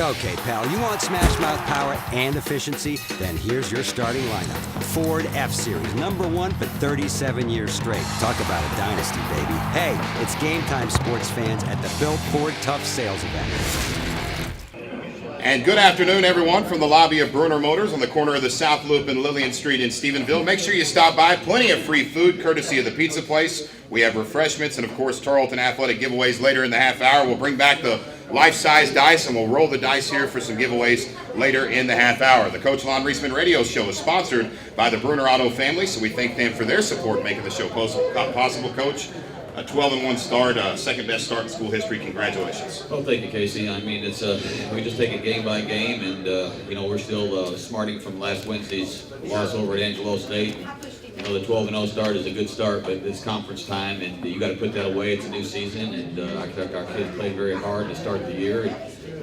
Okay, pal, you want smash mouth power and efficiency? Then here's your starting lineup. Ford F-Series, #1 for 37 years straight. Talk about a dynasty, baby. Hey, it's game time, sports fans, at the Bill Ford Tough Sales Event. And good afternoon, everyone, from the lobby of Bruner Motors on the corner of the South Loop and Lillian Street in Stephenville. Make sure you stop by. Plenty of free food, courtesy of the pizza place. We have refreshments and, of course, Tarleton athletic giveaways later in the half hour. We'll bring back the life-size dice, and we'll roll the dice here for some giveaways later in the half hour. The Coach Lonn Reisman radio show is sponsored by the Bruner Auto family, so we thank them for their support making the show possible. Coach, a 12-1 start, second best start in school history. Congratulations. Well, thank you, Casey. I mean, it's we just take it game by game, and we're still smarting from last Wednesday's loss over at Angelo State. The 12-0 start is a good start, but it's conference time, and you got to put that away. It's a new season, and our kids played very hard to start the year,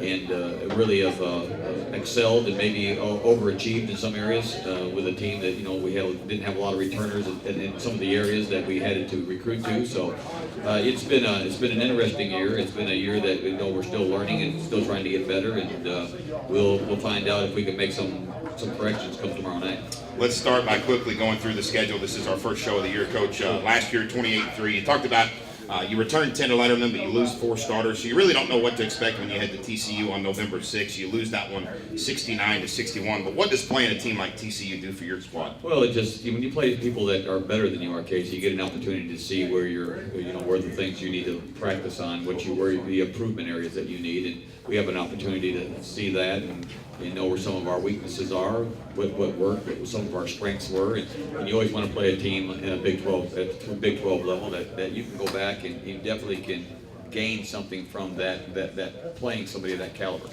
and really have excelled and maybe overachieved in some areas with a team that didn't have a lot of returners in some of the areas that we had to recruit to. So it's been an interesting year. It's been a year that we're still learning and still trying to get better, and we'll find out if we can make some corrections come tomorrow night. Let's start by quickly going through the schedule. This is our first show of the year, Coach. Last year, 28-3. You talked about you returned 10 to Letterman, but you lose 4 starters, so you really don't know what to expect when you head to TCU on November 6th. You lose that one 69-61. But what does playing a team like TCU do for your squad? Well, it just when you play people that are better than you are, Casey, you get an opportunity to see where where the things you need to practice on, where the improvement areas that you need, and we have an opportunity to see that and know where some of our weaknesses are, what worked, what some of our strengths were, and you always want to play a team in a Big 12 at the Big 12 level that you can go back and you definitely can gain something from that playing somebody of that caliber.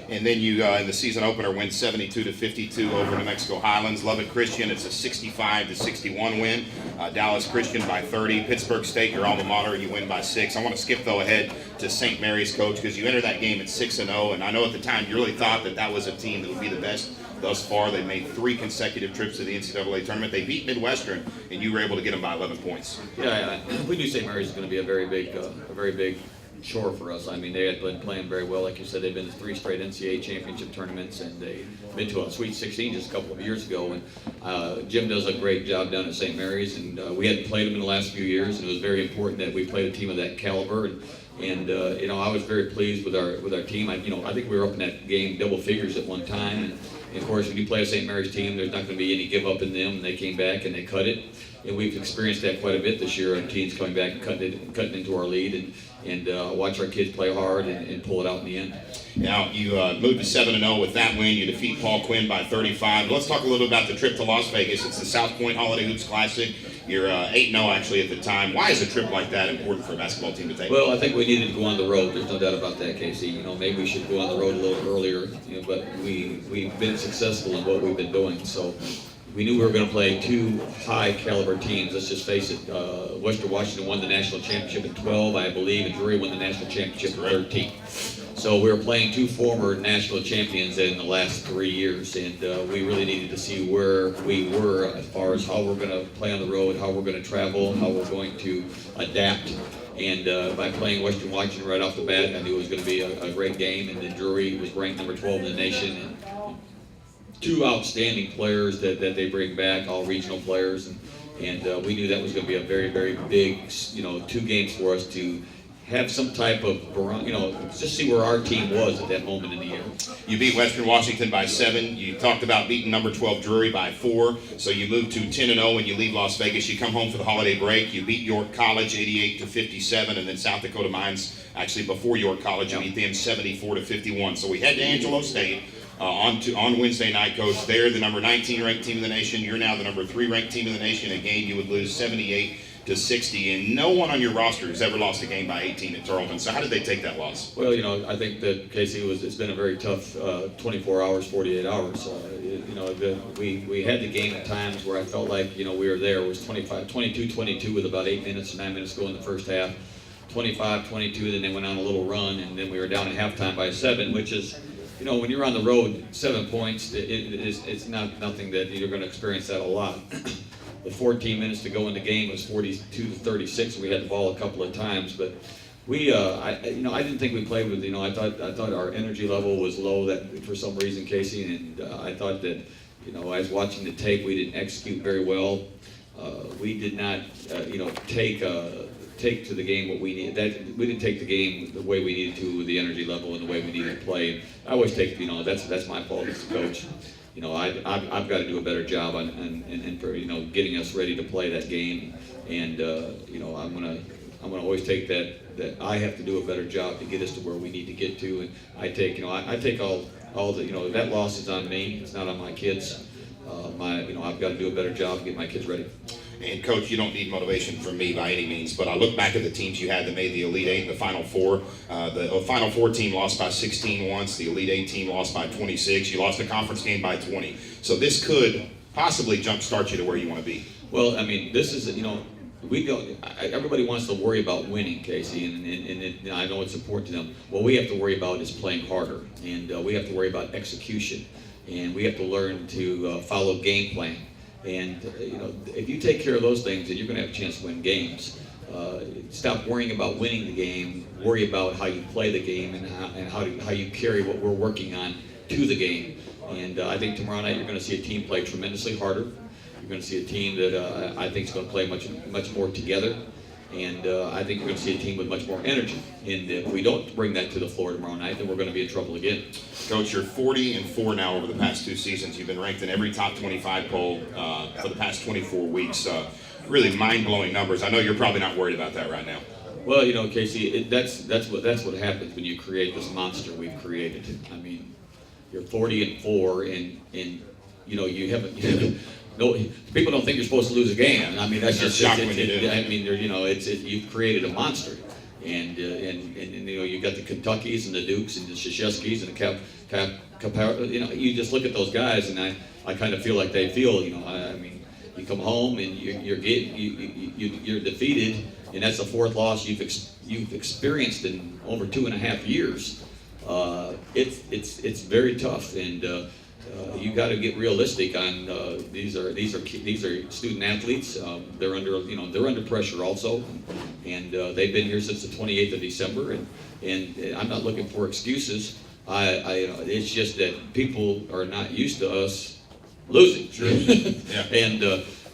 And then you, in the season opener, win 72-52 over New Mexico Highlands. Lubbock Christian, it's a 65-61 win. Dallas Christian by 30. Pittsburgh State, your alma mater, you win by 6. I want to skip, though, ahead to St. Mary's, Coach, because you entered that game at 6-0, and I know at the time you really thought that was a team that would be the best thus far. They made 3 consecutive trips to the NCAA tournament. They beat Midwestern, and you were able to get them by 11 points. Yeah, we knew St. Mary's is going to be a very big chore for us. I mean, they had been playing very well. Like you said, they've been to 3 straight NCAA championship tournaments, and they've been to a Sweet 16 just a couple of years ago. And Jim does a great job down at St. Mary's, and we hadn't played them in the last few years, and it was very important that we played a team of that caliber. And I was very pleased with our team. I think we were up in that game double figures at one time. And of course, when you play a St. Mary's team, there's not going to be any give up in them. And they came back and they cut it. And we've experienced that quite a bit this year. Our teams coming back and cutting into our lead and watch our kids play hard and pull it out in the end. Now, you moved to 7-0 with that win. You defeat Paul Quinn by 35. Let's talk a little about the trip to Las Vegas. It's the South Point Holiday Hoops Classic. You're 8-0 actually at the time. Why is a trip like that important for a basketball team to take? Well, I think we needed to go on the road. There's no doubt about that, Casey. Maybe we should go on the road a little earlier, but we've been successful in what we've been doing. So we knew we were going to play 2 high-caliber teams. Let's just face it. Western Washington won the national championship in 12, I believe, and Drury won the national championship in 13. So we were playing 2 former national champions in the last 3 years, and we really needed to see where we were as far as how we're going to play on the road, how we're going to travel, how we're going to adapt. And by playing Western Washington right off the bat, I knew it was going to be a great game. And then Drury was ranked number 12 in the nation, and 2 outstanding players that they bring back, all regional players, and we knew that was going to be a very, very big, 2 games for us to have some type of, just see where our team was at that moment in the year. You beat Western Washington by 7. You talked about beating number 12 Drury by 4. So you move to 10-0 when you leave Las Vegas. You come home for the holiday break. You beat York College 88-57, and then South Dakota Mines, actually before York College, you beat them 74-51. So we head to Angelo State. On Wednesday night, Coach. They're the number 19 ranked team in the nation. You're now the number 3 ranked team in the nation. A game you would lose 78-60, and no one on your roster has ever lost a game by 18 at Tarleton. So how did they take that loss? Well, I think that, Casey, it's been a very tough 24 hours, 48 hours. We had the game at times where I felt like, we were there. It was 22-22 with about 8 minutes, 9 minutes to go in the first half. 25-22, then they went on a little run, and then we were down at halftime by 7, which is, when you're on the road, 7 points, it's not nothing that you're going to experience that a lot. The 14 minutes to go in the game was 42-36. We had the ball a couple of times, but I didn't think we played with, I thought our energy level was low that for some reason, Casey, and I thought that, I was watching the tape, we didn't execute very well. We did not, take to the game what we needed. That we didn't take the game the way we needed to with the energy level and the way we needed to play. I always take, that's my fault as a coach. I've got to do a better job on for getting us ready to play that game, and I'm gonna always take that I have to do a better job to get us to where we need to get to, and I take all the that loss is on me. It's not on my kids. I've got to do a better job to get my kids ready. And Coach, you don't need motivation from me by any means, but I look back at the teams you had that made the Elite Eight and the Final Four. The Final Four team lost by 16 once. The Elite Eight team lost by 26. You lost a conference game by 20. So this could possibly jumpstart you to where you want to be. Well, I mean, this is everybody wants to worry about winning, Casey, and I know it's important to them. What we have to worry about is playing harder, and we have to worry about execution, and we have to learn to follow game plan. And if you take care of those things, then you're going to have a chance to win games. Stop worrying about winning the game. Worry about how you play the game and how you carry what we're working on to the game. And I think tomorrow night you're going to see a team play tremendously harder. You're going to see a team that I think is going to play much more together. And I think you're going to see a team with much more energy. And if we don't bring that to the floor tomorrow night, then we're going to be in trouble again. Coach, you're 40-4 now over the past 2 seasons. You've been ranked in every top 25 poll for the past 24 weeks. Really mind-blowing numbers. I know you're probably not worried about that right now. Well, Casey, that's what happens when you create this monster we've created. I mean, you're 40-4, and you haven't. No, people don't think you're supposed to lose a game. I mean, that's just shocking when you do. I mean, you've created a monster, and you got the Kentuckys and the Dukes and the Krzyzewskis and the you just look at those guys, and I kind of feel like they feel. I mean, you come home and you're defeated, and that's the 4th loss you've experienced in over 2.5 years. It's very tough, and. You got to get realistic on these are student athletes. They're under pressure also, and they've been here since the 28th of December. And I'm not looking for excuses. It's just that people are not used to us losing. Sure. Yeah.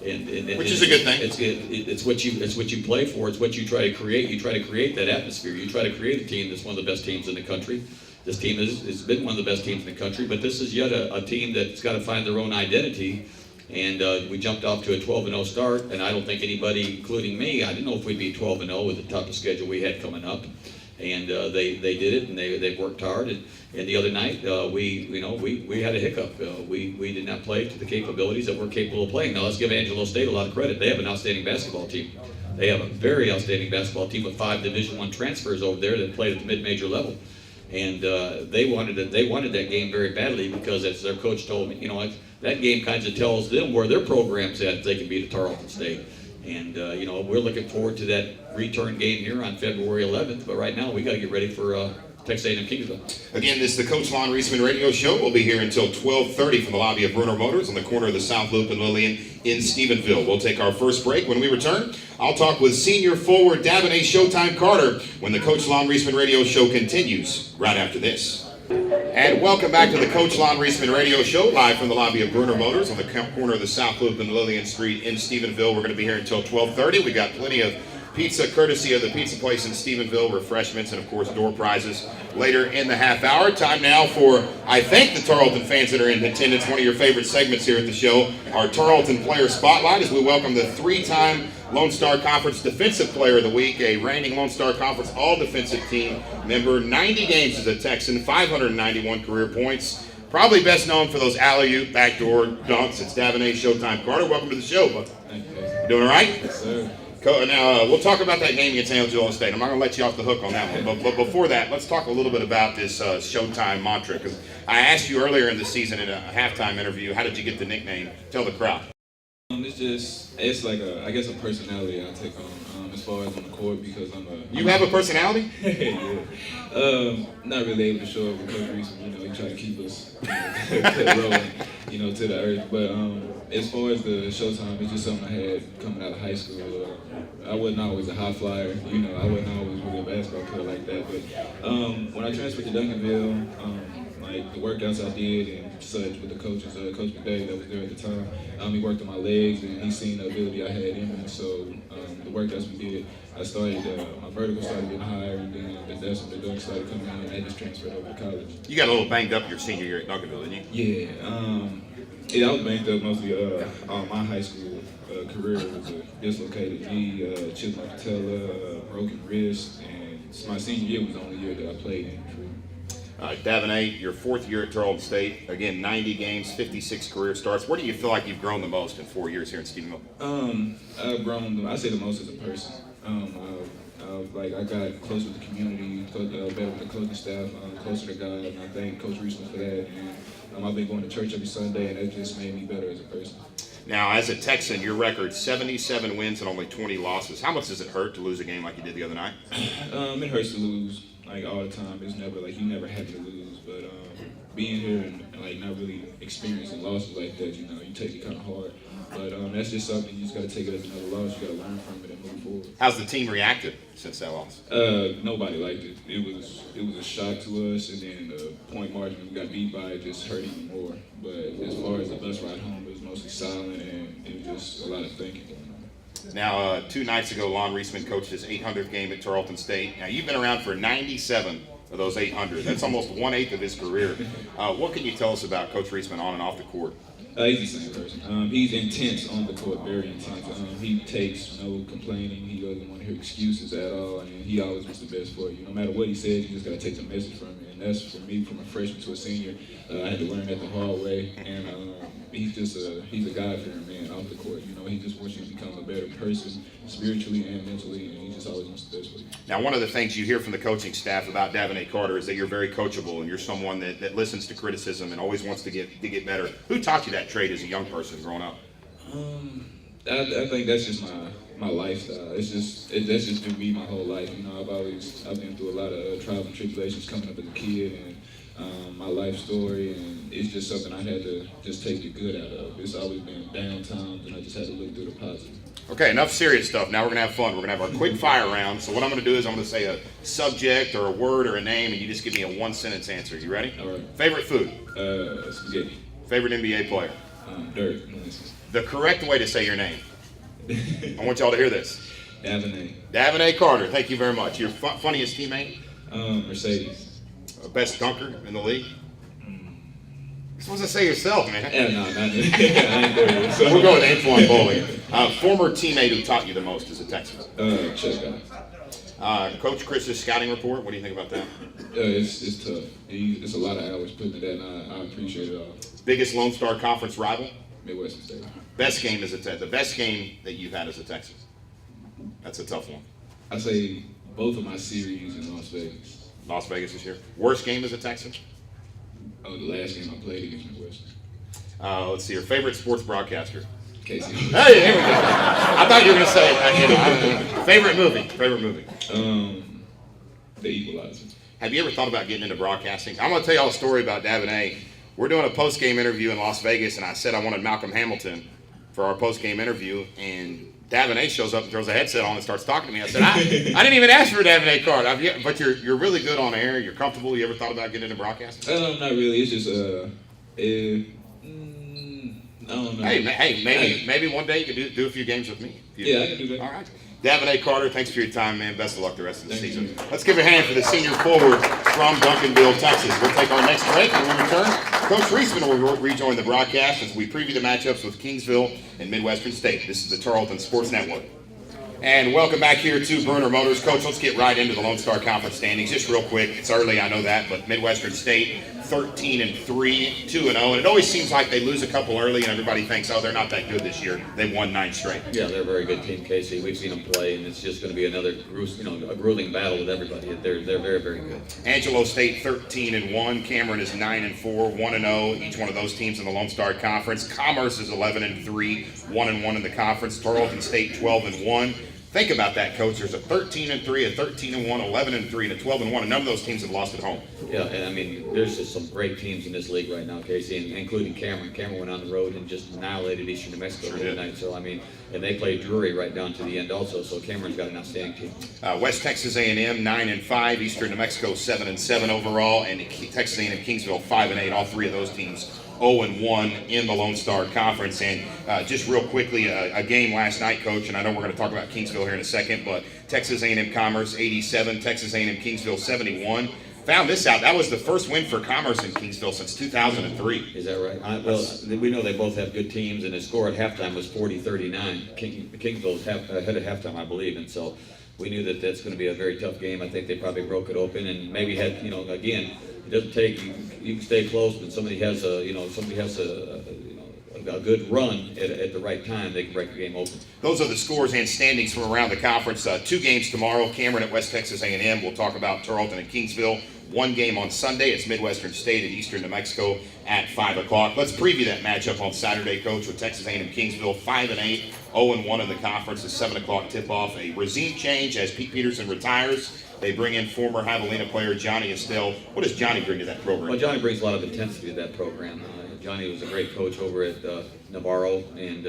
and which is a good thing. It's what you play for. It's what you try to create. You try to create that atmosphere. You try to create a team that's one of the best teams in the country. This team has been one of the best teams in the country, but this is yet a team that's got to find their own identity. And we jumped off to a 12-0 start, and I don't think anybody, including me, I didn't know if we'd be 12-0 with the toughest schedule we had coming up. And they did it, and they worked hard. And the other night, we had a hiccup. We did not play to the capabilities that we're capable of playing. Now let's give Angelo State a lot of credit. They have an outstanding basketball team. They have a very outstanding basketball team with 5 Division I transfers over there that played at the mid-major level. And they wanted that game very badly because, as their coach told me, that game kind of tells them where their program's at if they can beat a Tarleton State. And we're looking forward to that return game here on February 11th. But right now we got to get ready for Texas A&M Kingsville. Again, this is the Coach Lonn Reisman Radio Show. We'll be here until 12:30 from the lobby of Bruner Motors on the corner of the South Loop and Lillian in Stephenville. We'll take our first break. When we return, I'll talk with senior forward Davin Showtime Carter when the Coach Lonn Reisman Radio Show continues right after this. And welcome back to the Coach Lonn Reisman Radio Show, live from the lobby of Bruner Motors on the corner of the South Loop and Lillian Street in Stephenville. We're going to be here until 12:30. We got plenty of pizza courtesy of the pizza place in Stephenville, refreshments, and of course door prizes later in the half hour. Time now for, I think, the Tarleton fans that are in attendance, one of your favorite segments here at the show, our Tarleton Player Spotlight, as we welcome the 3-time Lone Star Conference Defensive Player of the Week, a reigning Lone Star Conference All-Defensive Team member, 90 games as a Texan, 591 career points. Probably best known for those alley-oop backdoor dunks. It's Davin Showtime Carter. Welcome to the show, bud. Thank you. Doing all right? Yes, sir. Now, we'll talk about that game against Angelo State. I'm not going to let you off the hook on that one. But before that, let's talk a little bit about this Showtime mantra. Because I asked you earlier in the season in a halftime interview, how did you get the nickname? Tell the crowd. It's like a personality I take on. as far as on the court because I'm a. You have a personality? Yeah. Not really able to show up with Coach Reisman. You know, he try to keep us rolling, you know, to the earth. But as far as the showtime, it's just something I had coming out of high school. I wasn't always a high flyer. You know, I wasn't always really a basketball player like that. But when I transferred to Duncanville, like the workouts I did and such with the coaches, Coach McDade that was there at the time, he worked on my legs and he seen the ability I had in me. So the workouts we did, I started, my vertical started getting higher, and then the depth of the dunk started coming in, and I just transferred over to college. You got a little banged up your senior year at Duncanville, didn't you? Yeah, I was banged up mostly. All my high school career was a dislocated knee, chipped my patella, broken wrist, and my senior year was the only year that I played injury. Davin A., your 4th year at Tarleton State, again, 90 games, 56 career starts. Where do you feel like you've grown the most in 4 years here in Stephenville? I've grown, I say the most as a person. I got close with the community, better with the coaching staff, closer to God, and I thank Coach Reisman for that. And I've been going to church every Sunday, and that just made me better as a person. Now, as a Texan, your record, 77 wins and only 20 losses. How much does it hurt to lose a game like you did the other night? It hurts to lose, like, all the time. It's never, like, you never happy to lose. But being here and, like, not really experiencing losses like that, you know, you take it kind of hard. But that's just something, you just got to take it as another loss. You got to learn from it and move forward. How's the team reacted since that loss? Nobody liked it. It was a shock to us, and then the point margin we got beat by it just hurt even more. But as far as the bus ride home, it was mostly silent, and it was just a lot of thinking going on. Now, 2 nights ago, Lonn Reisman coached his 800th game at Tarleton State. Now, you've been around for 97 of those 800. That's almost 1/8 of his career. What can you tell us about Coach Reisman on and off the court? He's the same person. He's intense on the court, very intense. He takes no complaining. He doesn't want to hear excuses at all, and he always wants the best for you. No matter what he says, you just got to take the message from him. And that's for me, from a freshman to a senior. I had to learn that the hard way. And he's a God-fearing man off the court. You know, he just wants you to become a better person, spiritually and mentally, and he just always wants the best for you. Now, one of the things you hear from the coaching staff about Davin Carter is that you're very coachable and you're someone that listens to criticism and always wants to get better. Who taught you that trait as a young person growing up? I think that's just my lifestyle. That's just been me my whole life. You know, I've been through a lot of trials and tribulations coming up as a kid, and my life story, and it's just something I had to just take the good out of. It's always been down times, and I just had to look through the positive. Okay, enough serious stuff. Now we're going to have fun. We're going to have our quick fire round. So what I'm going to do is I'm going to say a subject or a word or a name, and you just give me a 1-sentence answer. You ready? All right. Favorite food? Spaghetti. Favorite NBA player? Dirk. The correct way to say your name. I want y'all to hear this. Davin Carter. Thank you very much. Your funniest teammate? Mercedes. Best dunker in the league? You're supposed to say yourself, man. Yeah, no, not I ain't there. So. We'll go with Antoine Bowling. Former teammate who taught you the most as a Texan? Chuck guy. Coach Chris's scouting report. What do you think about that? It's tough. It's a lot of hours put into that, and I appreciate it all. Biggest Lone Star Conference rival? Midwestern State. Best game the best game that you've had as a Texan? That's a tough one. I say both of my series in Las Vegas. Las Vegas this year. Worst game as a Texan? Oh, the last game I played against Midwestern. Let's see. Your favorite sports broadcaster? Casey. Hey, here we go. I thought you were going to say favorite movie. Favorite movie. The Equalizer. Have you ever thought about getting into broadcasting? I'm going to tell y'all a story about Davin A. We're doing a post-game interview in Las Vegas, and I said I wanted Malcolm Hamilton for our post-game interview, and Davin A shows up and throws a headset on and starts talking to me. I said, I didn't even ask for Davin A. Carter. But you're really good on air. You're comfortable. You ever thought about getting into broadcasting? Not really. It's just I don't know. Hey, maybe one day you could do a few games with me. Yeah, I can do that. All right. Davin A. Carter, thanks for your time, man. Best of luck the rest of the season. Let's give a hand for the senior forward from Duncanville, Texas. We'll take our next break, and when we return, Coach Reisman will rejoin the broadcast as we preview the matchups with Kingsville and Midwestern State. This is the Tarleton Sports Network. And welcome back here to Bruner Motors. Coach, let's get right into the Lone Star Conference standings. Just real quick, it's early, I know that, but Midwestern State, 13-3, 2-0. And it always seems like they lose a couple early and everybody thinks, oh, they're not that good this year. They won 9 straight. Yeah, they're a very good team, Casey. We've seen them play, and it's just going to be another a grueling battle with everybody. They're very, very good. Angelo State, 13-1. Cameron is 9-4, 1-0. Each one of those teams in the Lone Star Conference. Commerce is 11-3, 1-1 in the conference. Tarleton State, 12-1. Think about that, Coach. There's a 13-3, a 13-1, 11-3, and a 12-1, and none of those teams have lost at home. Yeah, and I mean, there's just some great teams in this league right now, Casey, and including Cameron. Cameron went on the road and just annihilated Eastern New Mexico the other night. So, I mean, and they played Drury right down to the end also, so Cameron's got an outstanding team. West Texas A&M 9-5, Eastern New Mexico 7-7 overall, and Texas A&M Kingsville 5-8. All three of those teams 0-1 in the Lone Star Conference. And just real quickly, a game last night, Coach, and I know we're going to talk about Kingsville here in a second, but Texas A&M Commerce 87, Texas A&M Kingsville 71. Found this out. That was the first win for Commerce in Kingsville since 2003. Is that right? Well, we know they both have good teams, and the score at halftime was 40-39. Kingsville was ahead at halftime, I believe, and so we knew that that's going to be a very tough game. I think they probably broke it open and maybe had, again, it doesn't take, you can stay close, but somebody has a good run at the right time, they can break the game open. Those are the scores and standings from around the conference. 2 games tomorrow, Cameron at West Texas A&M. We'll talk about Tarleton and Kingsville. 1 game on Sunday. It's Midwestern State at Eastern New Mexico at 5 o'clock. Let's preview that matchup on Saturday, Coach, with Texas A&M Kingsville 5-8, 0-1 in the conference. A 7 o'clock tip-off. A regime change as Pete Peterson retires. They bring in former Javelina player Johnny Estelle. What does Johnny bring to that program? Well, Johnny brings a lot of intensity to that program. Johnny was a great coach over at Navarro, and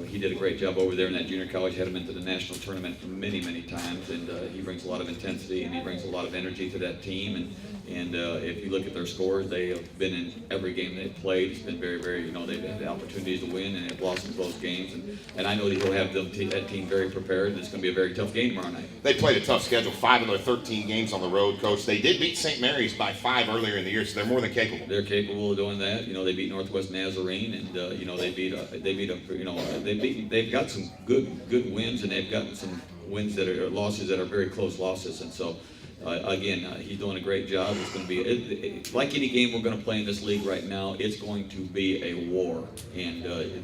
he did a great job over there in that junior college. Had him into the national tournament many, many times, and he brings a lot of intensity and he brings a lot of energy to that team. And if you look at their scores, they have been in every game they've played. It's been very, very, they've had the opportunities to win and have lost some close games. And I know that he'll have that team very prepared. And it's going to be a very tough game tomorrow night. They played a tough schedule, 5 of their 13 games on the road, Coach. They did beat St. Mary's by 5 earlier in the year, so they're more than capable. They're capable of doing that. They beat Northwest Nazarene, and they've got some good wins, and they've gotten some wins that are losses that are very close losses. And so, again, he's doing a great job. It's going to be like any game we're going to play in this league right now. It's going to be a war, and it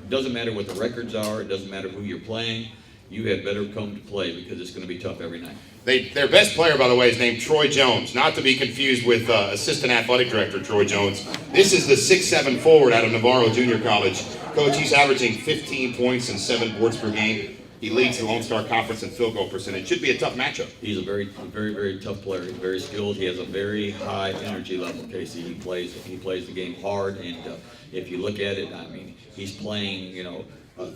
doesn't matter what the records are. It doesn't matter who you're playing. You had better come to play because it's going to be tough every night. Their best player, by the way, is named Troy Jones, not to be confused with Assistant Athletic Director Troy Jones. This is the 6'7" forward out of Navarro Junior College. Coach, he's averaging 15 points and 7 boards per game. He leads the Lone Star Conference in field goal percentage. Should be a tough matchup. He's a very, very, very tough player. He's very skilled. He has a very high energy level, Casey. He plays the game hard, and if you look at it, I mean, he's playing,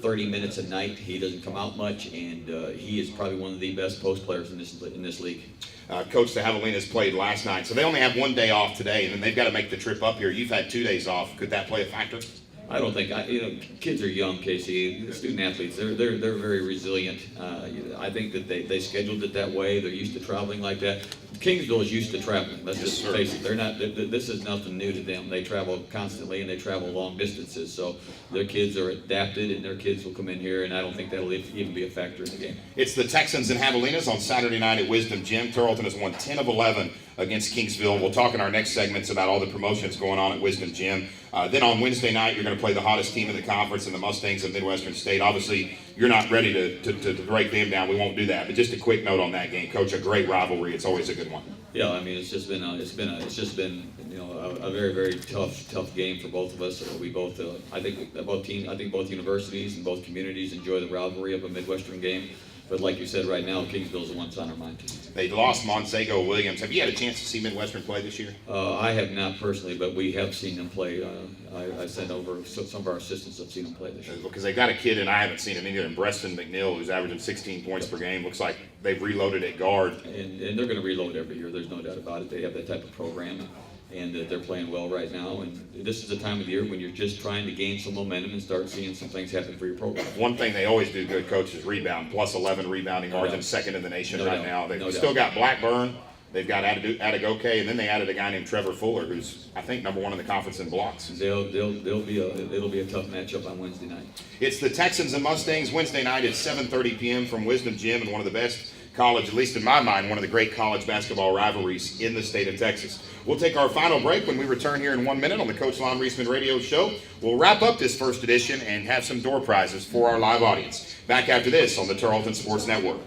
30 minutes a night. He doesn't come out much, and he is probably one of the best post players in this league. Coach, the Javelinas played last night, so they only have 1 day off today, and then they've got to make the trip up here. You've had 2 days off. Could that play a factor? I don't think kids are young, Casey. Student athletes, they're very resilient. I think that they scheduled it that way. They're used to traveling like that. Kingsville is used to traveling. Let's just face it. They're not. This is nothing new to them. They travel constantly and they travel long distances. So their kids are adapted, and their kids will come in here. And I don't think that'll even be a factor in the game. It's the Texans and Javelinas on Saturday night at Wisdom Gym. Tarleton has won 10 of 11 against Kingsville. We'll talk in our next segments about all the promotions going on at Wisdom Gym. Then on Wednesday night, you're going to play the hottest team in the conference, and the Mustangs of Midwestern State. Obviously, you're not ready to break them down. We won't do that. But just a quick note on that game, Coach. A great rivalry. It's always a good one. Yeah, I mean, it's just been a very, very tough game for both of us. We both, I think both universities and both communities enjoy the rivalry of a Midwestern game. But like you said, right now, Kingsville's the one that's on our mind. They lost Montsego Williams. Have you had a chance to see Midwestern play this year? I have not personally, but we have seen them play. I sent over some of our assistants have seen them play this year. Because they got a kid, and I haven't seen him either, in Preston McNeil, who's averaging 16 points per game. Looks like they've reloaded at guard. And they're going to reload every year. There's no doubt about it. They have that type of program. And they're playing well right now. And this is the time of the year when you're just trying to gain some momentum and start seeing some things happen for your program. One thing they always do good, Coach, is rebound. Plus 11 rebounding margin, second in the nation now. They've still got Blackburn. They've got Atagoke, and then they added a guy named Trevor Fuller, who's, I think, #1 in the conference in blocks. It'll be a tough matchup on Wednesday night. It's the Texans and Mustangs Wednesday night at 7:30 p.m. from Wisdom Gym, and one of the best college, at least in my mind, one of the great college basketball rivalries in the state of Texas. We'll take our final break. When we return here in 1 minute on the Coach Lonn Reisman Radio Show, we'll wrap up this first edition and have some door prizes for our live audience. Back after this on the Tarleton Sports Network.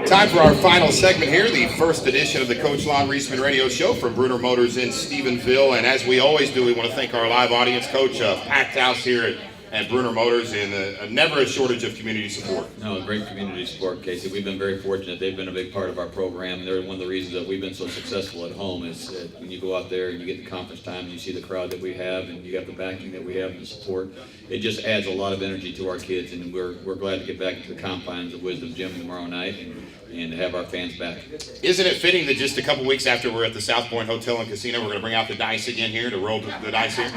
Time for our final segment here, the first edition of the Coach Lonn Reisman Radio Show from Bruner Motors in Stephenville. And as we always do, we want to thank our live audience. Coach, packed house here at at Bruner Motors, and never a shortage of community support. No, great community support, Casey. We've been very fortunate. They've been a big part of our program. They're one of the reasons that we've been so successful at home is that when you go out there and you get the conference time and you see the crowd that we have and you have the backing that we have and the support, it just adds a lot of energy to our kids, and we're glad to get back to the confines of Wisdom Gym tomorrow night and have our fans back. Isn't it fitting that just a couple weeks after we're at the South Point Hotel and Casino, we're going to bring out the dice again here to roll the dice here?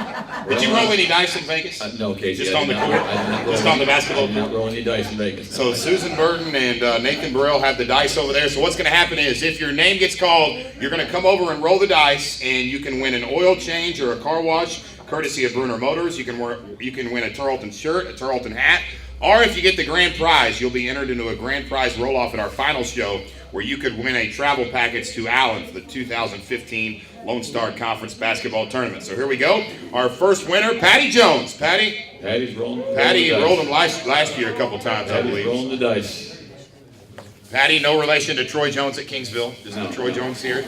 Did you roll any dice in Vegas? No, Casey. Just on the court? Just on the basketball court? I did not roll any dice in Vegas. So Susan Burton and Nathan Burrell have the dice over there. So what's going to happen is if your name gets called, you're going to come over and roll the dice, and you can win an oil change or a car wash, courtesy of Bruner Motors. You can win a Tarleton shirt, a Tarleton hat, or if you get the grand prize, you'll be entered into a grand prize roll-off at our final show, where you could win a travel package to Allen for the 2015 Lone Star Conference Basketball Tournament. So here we go. Our first winner, Patty Jones. Patty's rolling. Patty rolled them last year a couple times, I believe. Rolling the dice. Patty, no relation to Troy Jones at Kingsville. Just Troy Jones here.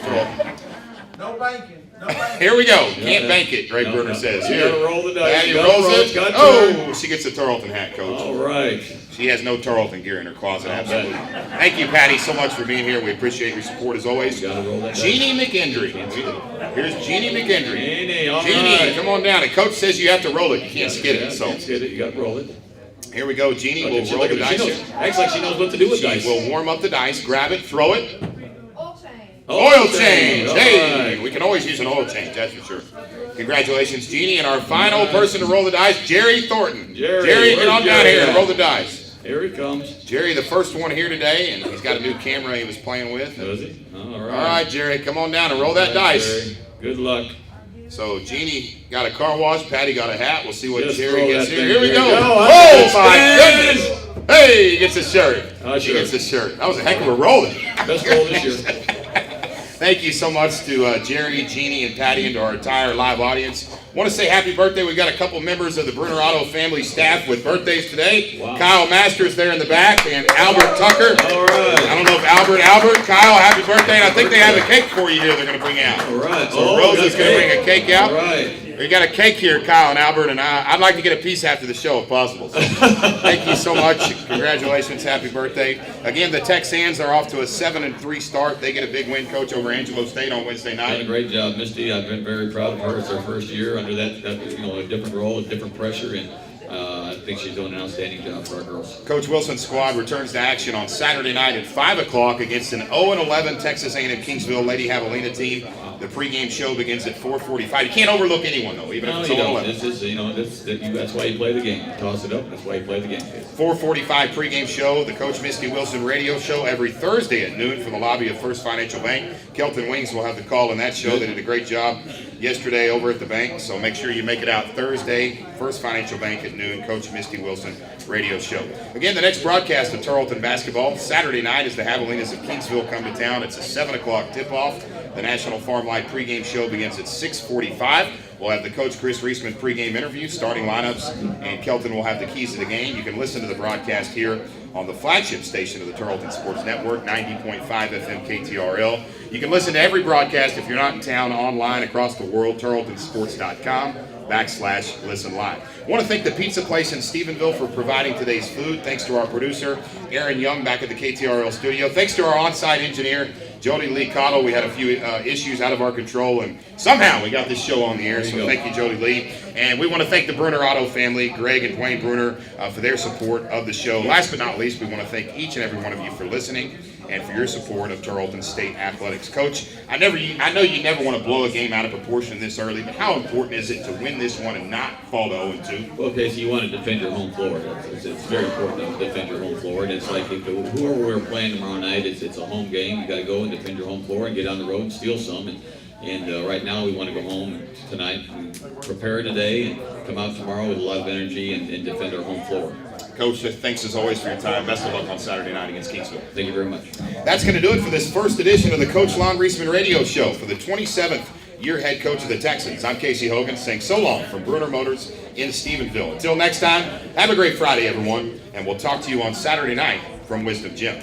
No banking. Here we go. Can't bank it, Greg Bruner says. You gotta roll the dice. Patty rolls it. Oh, she gets a Tarleton hat, Coach. All right. She has no Tarleton gear in her closet, absolutely. Thank you, Patty, so much for being here. We appreciate your support as always. Jeannie McKendry. Here's Jeannie McKendry. Jeannie, come on down. And Coach says you have to roll it. You can't skid it. So can't skid it. You got to roll it. Here we go. Jeannie will roll the dice here. Acts like she knows what to do with dice. She will warm up the dice, grab it, throw it. Oil change. Oil change. All Hey, right. we can always use an oil change, that's for sure. Congratulations, Jeannie. And our final person to roll the dice, Jerry Thornton. Jerry, get on down here and roll the dice. Here he comes. Jerry, the first one here today, and he's got a new camera he was playing with. Does he? All right. All right, Jerry, come on down and roll that dice. Jerry. Good luck. So Jeannie got a car wash, Patty got a hat. We'll see what Just Jerry roll gets that here. thing, Here we Jerry. go. Go. Oh my Spin. goodness! Hey, he gets a shirt. She Sure. gets a shirt. That was a heck of a rolling. Best roll this year. Thank you so much to Jerry, Jeannie, and Patty, and to our entire live audience. Want to say happy birthday. We've got a couple members of the Bruner Auto family staff with birthdays today. Wow. Kyle Masters there in the back, and Albert Tucker. All right. I don't know if Albert, Kyle, happy birthday. And I think they have a cake for you here they're going to bring out. All right. So Rosa's going to bring a cake out. All right. We got a cake here, Kyle and Albert, and I'd like to get a piece after the show if possible. So, thank you so much. Congratulations. Happy birthday. Again, the Texans are off to a 7-3 start. They get a big win, Coach, over Angelo State on Wednesday night. Done a great job, Misty. I've been very proud of her. It's her first year under that a different role, a different pressure, and I think she's doing an outstanding job for our girls. Coach Wilson's squad returns to action on Saturday night at 5 o'clock against an 0-11 Texas A&M Kingsville Lady Javelina team. The pregame show begins at 4:45. You can't overlook anyone, though, even if it's 0-11. This is, that's why you play the game. You toss it up, that's why you play the game. 4:45 pregame show, the Coach Misty Wilson radio show every Thursday at noon from the lobby of First Financial Bank. Kelton Wings will have the call in that show. They did a great job yesterday over at the bank, so make sure you make it out Thursday, First Financial Bank at noon, Coach Misty Wilson radio show. Again, the next broadcast of Tarleton basketball, Saturday night as the Javelinas of Kingsville come to town. It's a 7 o'clock tip-off. The National Farm Life pregame show begins at 6:45. We'll have the Coach Chris Reisman pregame interview, starting lineups, and Kelton will have the keys to the game. You can listen to the broadcast here on the flagship station of the Tarleton Sports Network, 90.5 FM KTRL. You can listen to every broadcast if you're not in town online across the world, tarletonsports.com/listen live. I want to thank the pizza place in Stephenville for providing today's food. Thanks to our producer, Aaron Young, back at the KTRL studio. Thanks to our on-site engineer, Jody Lee Cottle. We had a few issues out of our control, and somehow we got this show on the air, so thank you, Jody Lee. And we want to thank the Bruner Auto family, Greg and Dwayne Bruner, for their support of the show. Last but not least, we want to thank each and every one of you for listening and for your support of Tarleton State Athletics. Coach, I know you never want to blow a game out of proportion this early, but how important is it to win this one and not fall to 0-2? Well, okay, so you want to defend your home floor. It's very important to defend your home floor, and it's like whoever we're playing tomorrow night, it's a home game. You got to go and defend your home floor and get on the road and steal some. And right now we want to go home tonight and prepare today and come out tomorrow with a lot of energy and defend our home floor. Coach, thanks as always for your time. Best of luck on Saturday night against Kingsville. Thank you very much. That's going to do it for this first edition of the Coach Lonn Reisman Radio Show for the 27th year head coach of the Texans. I'm Casey Hogan saying so long from Bruner Motors in Stephenville. Until next time, have a great Friday, everyone, and we'll talk to you on Saturday night from Wisdom Gym.